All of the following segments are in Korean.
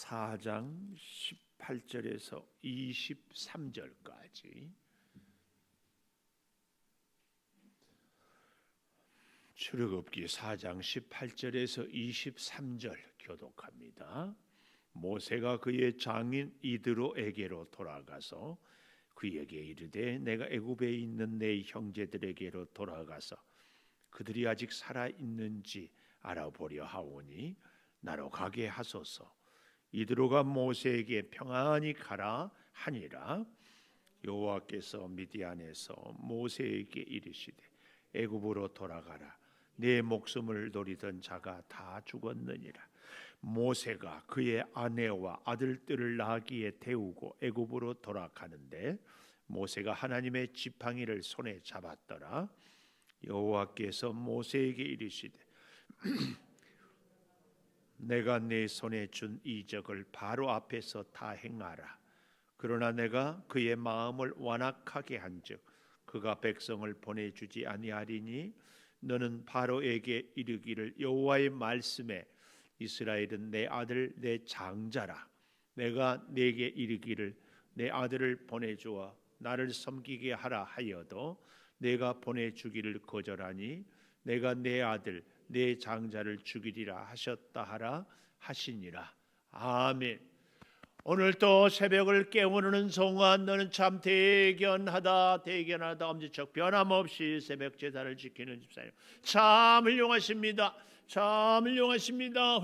4장 18절에서 23절까지 출애굽기 4장 18절에서 23절 교독합니다. 모세가 그의 장인 이드로에게로 돌아가서 그에게 이르되 내가 애굽에 있는 내 형제들에게로 돌아가서 그들이 아직 살아 있는지 알아보려 하오니 나로 가게 하소서. 이드로가 모세에게 평안히 가라 하니라. 여호와께서 미디안에서 모세에게 이르시되 애굽으로 돌아가라. 내 목숨을 노리던 자가 다 죽었느니라. 모세가 그의 아내와 아들들을 나귀에 태우고 애굽으로 돌아가는데 모세가 하나님의 지팡이를 손에 잡았더라. 여호와께서 모세에게 이르시되 내가 네 손에 준 이적을 바로 앞에서 다 행하라. 그러나 내가 그의 마음을 완악하게 한즉 그가 백성을 보내주지 아니하리니 너는 바로에게 이르기를 여호와의 말씀에 이스라엘은 내 아들 내 장자라. 내가 네게 이르기를 내 아들을 보내주어 나를 섬기게 하라 하여도 내가 보내주기를 거절하니 내가 내 아들 내 장자를 죽이리라 하셨다 하라 하시니라. 아멘. 오늘 또 새벽을 깨우는 송안 너는 참 대견하다 엄지척 변함없이 새벽 제사를 지키는 집사님 참 훌륭하십니다. 참 훌륭하십니다.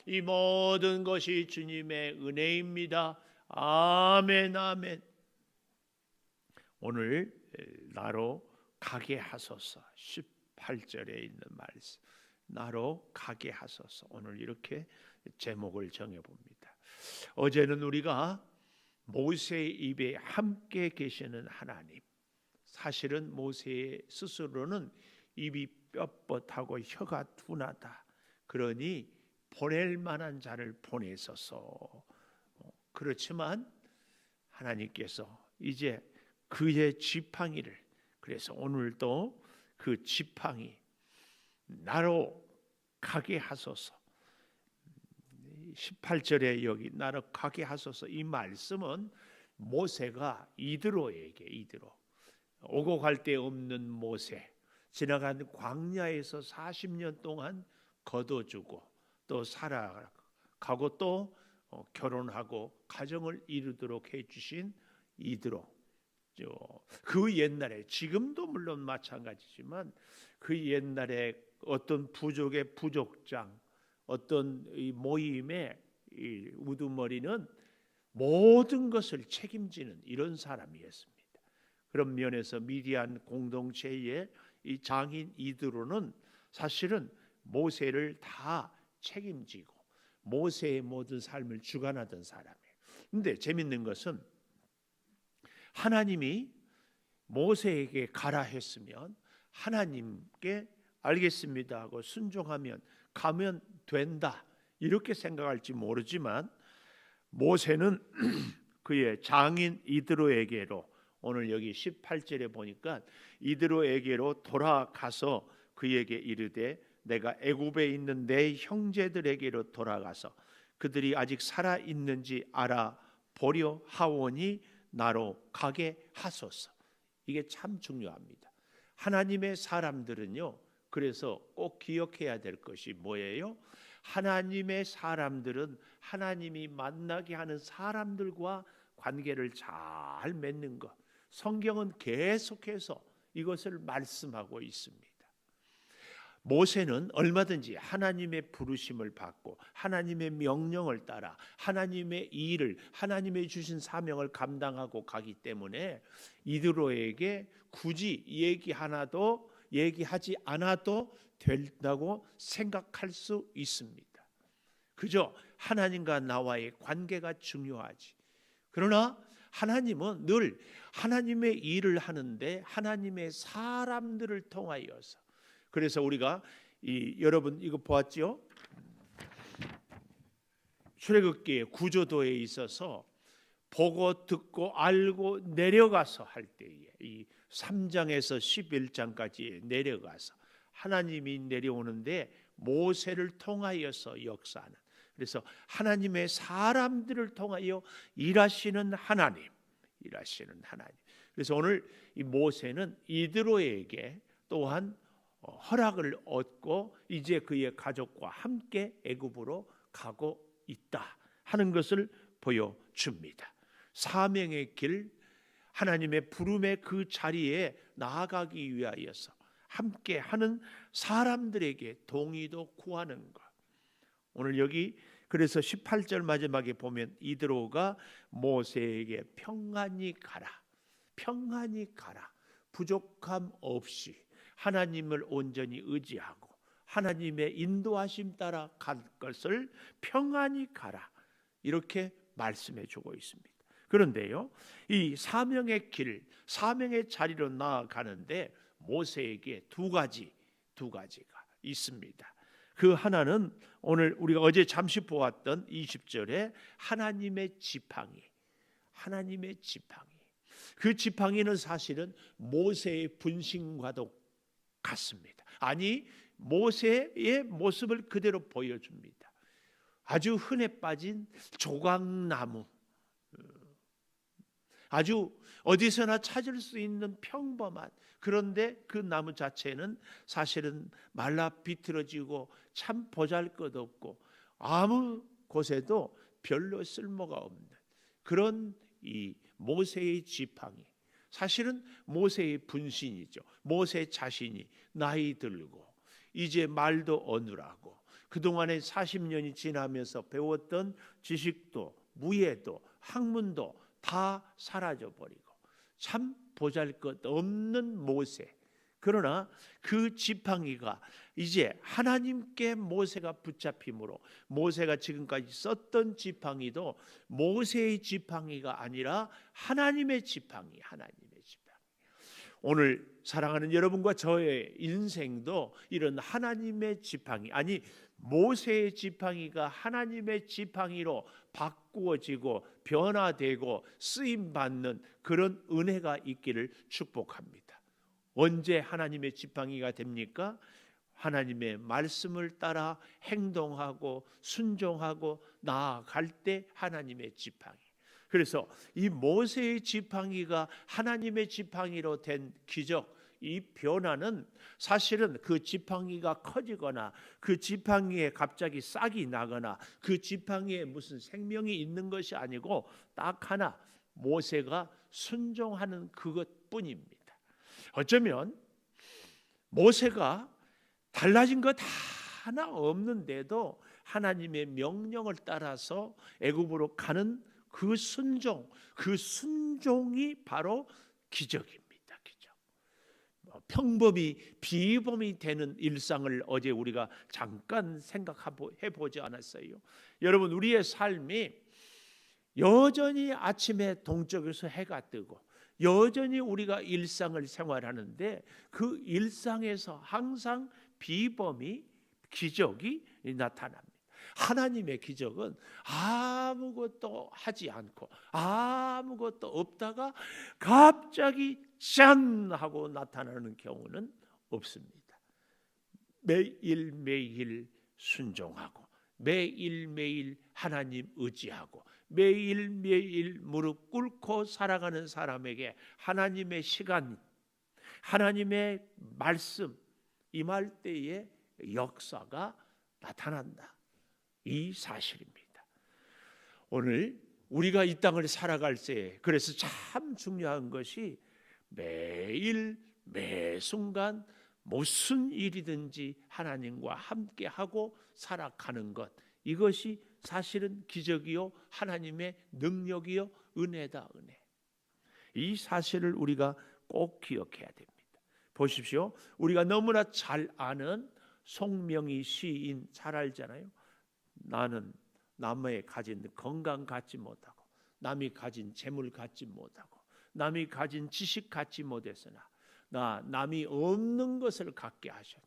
이 모든 것이 주님의 은혜입니다. 아멘. 오늘 나로 가게 하소서 18절에 있는 말씀 나로 가게 하소서. 오늘 이렇게 제목을 정해봅니다. 어제는 우리가 모세의 입에 함께 계시는 하나님, 사실은 모세 스스로는 입이 뻣뻣하고 혀가 둔하다. 그러니 보낼 만한 자를 보내소서. 그렇지만 하나님께서 이제 그의 지팡이를, 그래서 오늘도 그 지팡이 나로 가게 하소서. 18절에 여기 나로 가게 하소서 이 말씀은 모세가 이드로에게 오고 갈 데 없는 모세, 지나간 광야에서 40년 동안 거둬주고 또 살아가고 또 결혼하고 가정을 이루도록 해주신 이드로. 그 옛날에, 지금도 물론 마찬가지지만 그 옛날에 어떤 부족의 부족장, 어떤 이 모임의 이 우두머리는 모든 것을 책임지는 이런 사람이었습니다. 그런 면에서 미디안 공동체의 이 장인 이드로는 사실은 모세를 다 책임지고 모세의 모든 삶을 주관하던 사람이에요. 근데 재밌는 것은 하나님이 모세에게 가라 했으면 하나님께 알겠습니다 하고 순종하면 가면 된다 이렇게 생각할지 모르지만 모세는 그의 장인 이드로에게로, 오늘 여기 18절에 보니까 이드로에게로 돌아가서 그에게 이르되 내가 애굽에 있는 내 형제들에게로 돌아가서 그들이 아직 살아 있는지 알아보려 하오니 나로 가게 하소서. 이게 참 중요합니다. 하나님의 사람들은요, 그래서 꼭 기억해야 될 것이 뭐예요? 하나님의 사람들은 하나님이 만나게 하는 사람들과 관계를 잘 맺는 것. 성경은 계속해서 이것을 말씀하고 있습니다. 모세는 얼마든지 하나님의 부르심을 받고 하나님의 명령을 따라 하나님의 일을, 하나님의 주신 사명을 감당하고 가기 때문에 이드로에게 굳이 얘기하지 않아도 된다고 생각할 수 있습니다. 그저 하나님과 나와의 관계가 중요하지. 그러나 하나님은 늘 하나님의 일을 하는데 하나님의 사람들을 통하여서, 그래서 우리가 여러분 이거 보았죠? 출애굽기의 구조도에 있어서 보고 듣고 알고 내려가서 할 때에 이 3장에서 11장까지 내려가서 하나님이 내려오는데 모세를 통하여서 역사하는, 그래서 하나님의 사람들을 통하여 일하시는 하나님. 그래서 오늘 이 모세는 이드로에게 또한 허락을 얻고 이제 그의 가족과 함께 애굽으로 가고 있다 하는 것을 보여줍니다. 사명의 길, 하나님의 부름의 그 자리에 나아가기 위하여서 함께 하는 사람들에게 동의도 구하는 것. 오늘 여기 그래서 18절 마지막에 보면 이드로가 모세에게 평안히 가라, 부족함 없이 하나님을 온전히 의지하고 하나님의 인도하심 따라 갈 것을 평안히 가라, 이렇게 말씀해 주고 있습니다. 그런데요, 이 사명의 길, 사명의 자리로 나아가는데 모세에게 두 가지가 있습니다. 그 하나는 오늘 우리가 어제 잠시 보았던 20절에 하나님의 지팡이. 그 지팡이는 사실은 모세의 분신과도 같습니다. 아니, 모세의 모습을 그대로 보여줍니다. 아주 흔해 빠진 조각나무, 아주 어디서나 찾을 수 있는 평범한, 그런데 그 나무 자체는 사실은 말라 비틀어지고 참 보잘것없고 아무 곳에도 별로 쓸모가 없는 그런 이 모세의 지팡이, 사실은 모세의 분신이죠. 모세 자신이 나이 들고 이제 말도 어눌하고 그동안에 40년이 지나면서 배웠던 지식도 무예도 학문도 다 사라져버리고 참 보잘것없는 모세. 그러나 그 지팡이가 이제 하나님께 모세가 붙잡힘으로 모세가 지금까지 썼던 지팡이도 모세의 지팡이가 아니라 하나님의 지팡이. 오늘 사랑하는 여러분과 저의 인생도 이런 하나님의 지팡이, 아니 모세의 지팡이가 하나님의 지팡이로 바꾸어지고 변화되고 쓰임받는 그런 은혜가 있기를 축복합니다. 언제 하나님의 지팡이가 됩니까? 하나님의 말씀을 따라 행동하고 순종하고 나아갈 때 하나님의 지팡이. 그래서 이 모세의 지팡이가 하나님의 지팡이로 된 기적, 이 변화는 사실은 그 지팡이가 커지거나 그 지팡이에 갑자기 싹이 나거나 그 지팡이에 무슨 생명이 있는 것이 아니고 딱 하나, 모세가 순종하는 그것뿐입니다. 어쩌면 모세가 달라진 것 하나 없는데도 하나님의 명령을 따라서 애굽으로 가는 그 순종이 바로 기적입니다. 기적. 평범이 비범이 되는 일상을 어제 우리가 잠깐 생각해 보지 않았어요? 여러분, 우리의 삶이 여전히 아침에 동쪽에서 해가 뜨고 여전히 우리가 일상을 생활하는데 그 일상에서 항상 비범이 기적이 나타납니다. 하나님의 기적은 아무것도 하지 않고 아무것도 없다가 갑자기 짠 하고 나타나는 경우는 없습니다. 매일매일 순종하고 매일매일 하나님 의지하고 매일매일 무릎 꿇고 살아가는 사람에게 하나님의 시간, 하나님의 말씀 임할 때의 역사가 나타난다. 이 사실입니다. 오늘 우리가 이 땅을 살아갈 때 그래서 참 중요한 것이 매일 매 순간 무슨 일이든지 하나님과 함께하고 살아가는 것, 이것이 사실은 기적이요 하나님의 능력이요 은혜다. 은혜. 이 사실을 우리가 꼭 기억해야 됩니다. 보십시오. 우리가 너무나 잘 아는 송명희 시인 잘 알잖아요. 나는 남의 가진 건강 갖지 못하고 남이 가진 재물 갖지 못하고 남이 가진 지식 갖지 못했으나 남이 없는 것을 갖게 하셨네.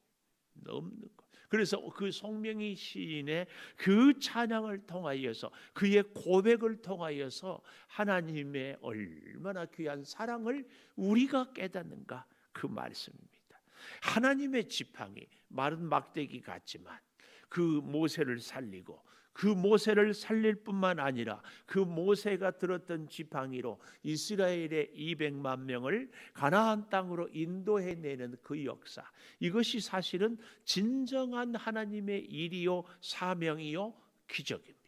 없는 것. 그래서 그 송명희 시인의 그 찬양을 통하여서 그의 고백을 통하여서 하나님의 얼마나 귀한 사랑을 우리가 깨닫는가, 그 말씀입니다. 하나님의 지팡이, 마른 막대기 같지만 그 모세를 살리고 그 모세를 살릴 뿐만 아니라 그 모세가 들었던 지팡이로 이스라엘의 200만 명을 가나안 땅으로 인도해내는 그 역사, 이것이 사실은 진정한 하나님의 일이요 사명이요 기적입니다.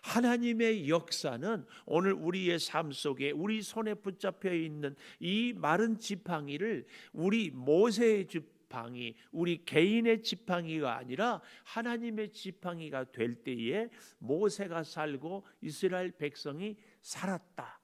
하나님의 역사는 오늘 우리의 삶 속에 우리 손에 붙잡혀 있는 이 마른 지팡이를 우리 모세의 지팡이, 우리 개인의 지팡이가 아니라 하나님의 지팡이가 될 때에 모세가 살고 이스라엘 백성이 살았다,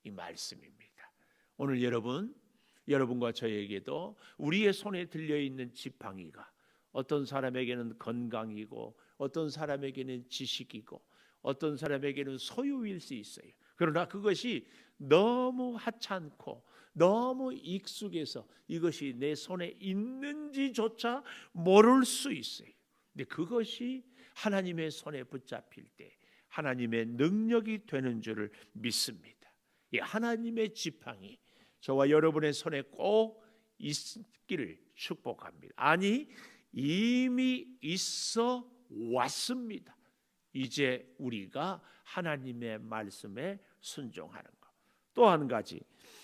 이 말씀입니다. 오늘 여러분과 저에게도 우리의 손에 들려있는 지팡이가 어떤 사람에게는 건강이고 어떤 사람에게는 지식이고 어떤 사람에게는 소유일 수 있어요. 그러나 그것이 너무 하찮고 너무 익숙해서 이것이 내 손에 있는지조차 모를 수 있어요. 근데 그것이 하나님의 손에 붙잡힐 때 하나님의 능력이 되는 줄을 믿습니다. 이 하나님의 지팡이 저와 여러분의 손에 꼭 있기를 축복합니다. 아니, 이미 있어 왔습니다. 이제 우리가 하나님의 말씀에 순종하는 것. 또 한 가지,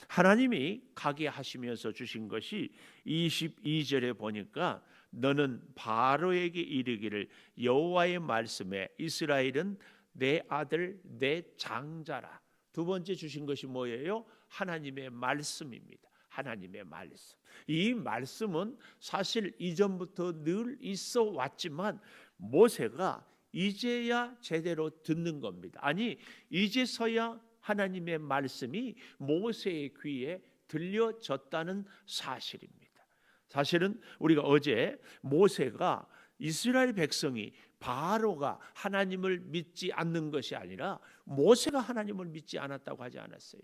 하나님이 가게 하시면서 주신 것이 22절에 보니까 너는 바로에게 이르기를 여호와의 말씀에 이스라엘은 내 아들 내 장자라. 두 번째 주신 것이 뭐예요? 하나님의 말씀입니다. 하나님의 말씀. 이 말씀은 사실 이전부터 늘 있어 왔지만 모세가 이제야 제대로 듣는 겁니다. 아니, 이제서야 하나님의 말씀이 모세의 귀에 들려졌다는 사실입니다. 사실은 우리가 어제 모세가 이스라엘 백성이 바로가 하나님을 믿지 않는 것이 아니라 모세가 하나님을 믿지 않았다고 하지 않았어요?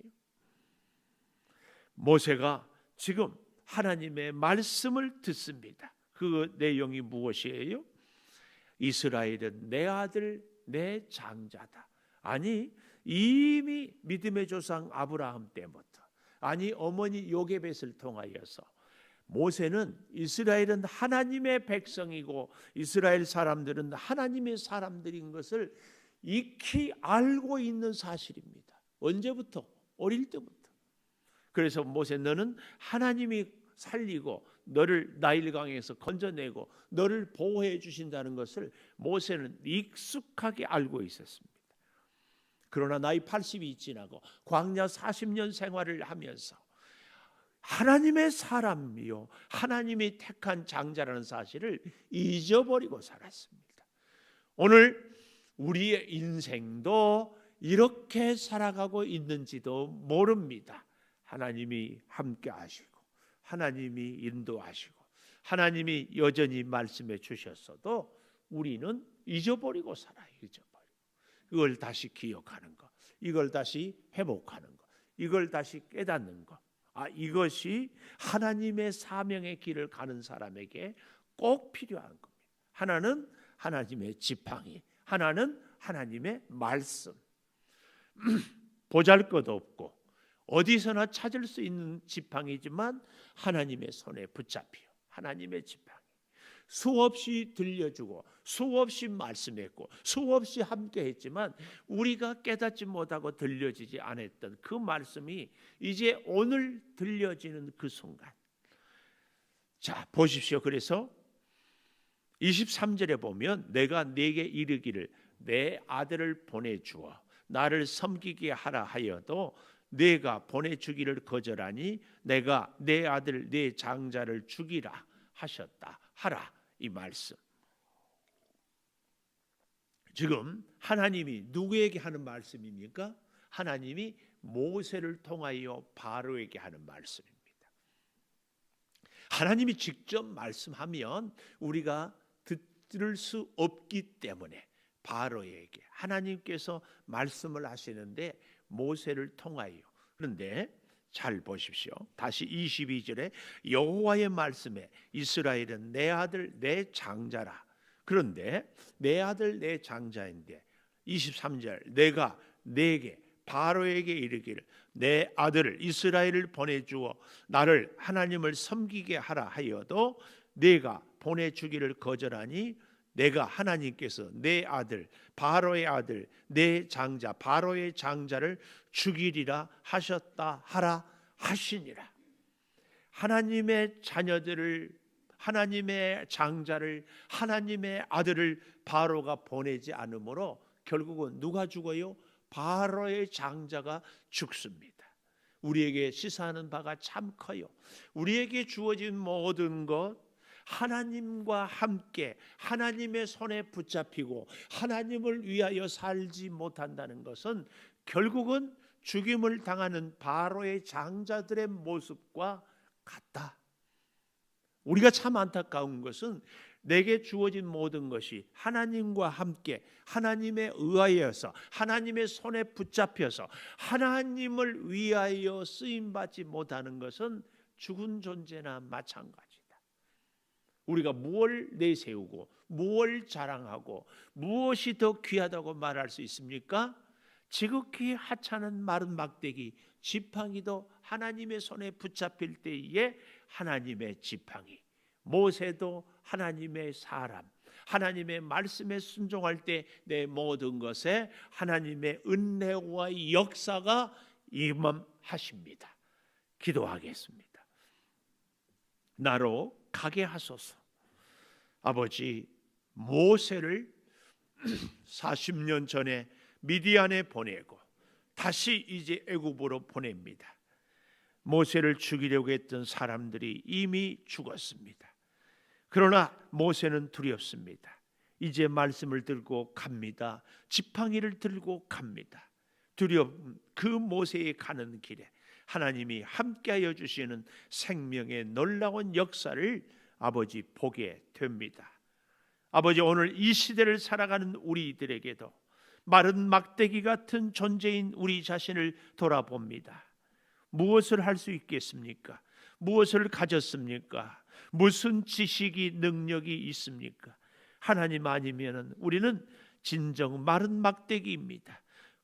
모세가 지금 하나님의 말씀을 듣습니다. 그 내용이 무엇이에요? 이스라엘은 내 아들 내 장자다. 아니, 이미 믿음의 조상 아브라함 때부터, 아니 어머니 요게벳을 통하여서 모세는 이스라엘은 하나님의 백성이고 이스라엘 사람들은 하나님의 사람들인 것을 익히 알고 있는 사실입니다. 언제부터? 어릴 때부터. 그래서 모세, 너는 하나님이 살리고 너를 나일강에서 건져내고 너를 보호해 주신다는 것을 모세는 익숙하게 알고 있었습니다. 그러나 나이 80이 지나고 광야 40년 생활을 하면서 하나님의 사람이요 하나님이 택한 장자라는 사실을 잊어버리고 살았습니다. 오늘 우리의 인생도 이렇게 살아가고 있는지도 모릅니다. 하나님이 함께 하시고 하나님이 인도하시고 하나님이 여전히 말씀해 주셨어도 우리는 잊어버리고 살아요. 잊어버리고. 이걸 다시 기억하는 것, 이걸 다시 회복하는 것, 이걸 다시 깨닫는 것, 이것이 하나님의 사명의 길을 가는 사람에게 꼭 필요한 겁니다. 하나는 하나님의 지팡이, 하나는 하나님의 말씀. 보잘것없고 어디서나 찾을 수 있는 지팡이지만 하나님의 손에 붙잡히요 하나님의 지팡이. 수없이 들려주고 수없이 말씀했고 수없이 함께했지만 우리가 깨닫지 못하고 들려지지 않았던 그 말씀이 이제 오늘 들려지는 그 순간. 자, 보십시오. 그래서 23절에 보면 내가 네게 이르기를 내 아들을 보내주어 나를 섬기게 하라 하여도 내가 보내주기를 거절하니 내가 내 아들 내 장자를 죽이라 하셨다 하라. 이 말씀. 지금 하나님이 누구에게 하는 말씀입니까? 하나님이 모세를 통하여 바로에게 하는 말씀입니다. 하나님이 직접 말씀하면 우리가 들을 수 없기 때문에 바로에게 하나님께서 말씀을 하시는데 모세를 통하여. 그런데 잘 보십시오. 다시 22절에 여호와의 말씀에 이스라엘은 내 아들 내 장자라. 그런데 내 아들 내 장자인데 23절 내가 내게 바로에게 이르기를 내 아들을 이스라엘을 보내주어 나를 하나님을 섬기게 하라 하여도 내가 보내주기를 거절하니 내가 하나님께서 내 아들 바로의 아들 내 장자 바로의 장자를 죽이리라 하셨다 하라 하시니라. 하나님의 자녀들을, 하나님의 장자를, 하나님의 아들을 바로가 보내지 않으므로 결국은 누가 죽어요? 바로의 장자가 죽습니다. 우리에게 시사하는 바가 참 커요. 우리에게 주어진 모든 것, 하나님과 함께 하나님의 손에 붙잡히고 하나님을 위하여 살지 못한다는 것은 결국은 죽임을 당하는 바로의 장자들의 모습과 같다. 우리가 참 안타까운 것은 내게 주어진 모든 것이 하나님과 함께 하나님에 의하여서 하나님의 손에 붙잡혀서 하나님을 위하여 쓰임받지 못하는 것은 죽은 존재나 마찬가지다. 우리가 무엇을 내세우고 무엇을 자랑하고 무엇이 더 귀하다고 말할 수 있습니까? 지극히 하찮은 마른 막대기 지팡이도 하나님의 손에 붙잡힐 때에 하나님의 지팡이, 모세도 하나님의 사람, 하나님의 말씀에 순종할 때 내 모든 것에 하나님의 은혜와 역사가 임함하십니다. 기도하겠습니다. 나로 가게 하소서. 아버지, 모세를 40년 전에 미디안에 보내고 다시 이제 애굽으로 보냅니다. 모세를 죽이려고 했던 사람들이 이미 죽었습니다. 그러나 모세는 두렵습니다. 이제 말씀을 들고 갑니다. 지팡이를 들고 갑니다. 그 모세의 가는 길에 하나님이 함께하여 주시는 생명의 놀라운 역사를 아버지 보게 됩니다. 아버지, 오늘 이 시대를 살아가는 우리들에게도 마른 막대기 같은 존재인 우리 자신을 돌아봅니다. 무엇을 할 수 있겠습니까? 무엇을 가졌습니까? 무슨 지식이 능력이 있습니까? 하나님 아니면은 우리는 진정 마른 막대기입니다.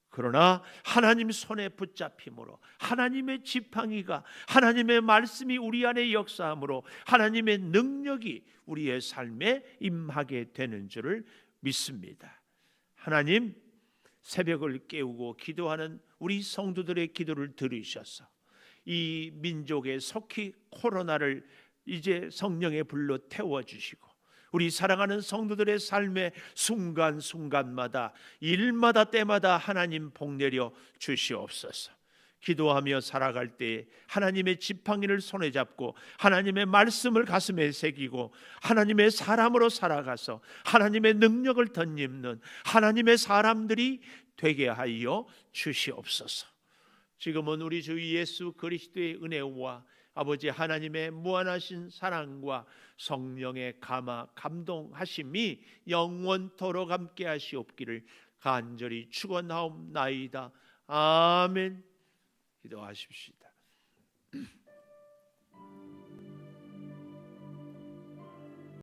그러나 하나님 손에 붙잡힘으로 하나님의 지팡이가, 하나님의 말씀이 우리 안에 역사함으로 하나님의 능력이 우리의 삶에 임하게 되는 줄을 믿습니다. 하나님, 새벽을 깨우고 기도하는 우리 성도들의 기도를 들으셔서 이 민족의 속히 코로나를 이제 성령의 불로 태워주시고 우리 사랑하는 성도들의 삶의 순간순간마다 일마다 때마다 하나님 복 내려 주시옵소서. 기도하며 살아갈 때 하나님의 지팡이를 손에 잡고 하나님의 말씀을 가슴에 새기고 하나님의 사람으로 살아가서 하나님의 능력을 덧입는 하나님의 사람들이 되게 하여 주시옵소서. 지금은 우리 주 예수 그리스도의 은혜와 아버지 하나님의 무한하신 사랑과 성령의 감동하심이 영원토록 함께 하시옵기를 간절히 축원하옵나이다. 아멘. 기도하십시다.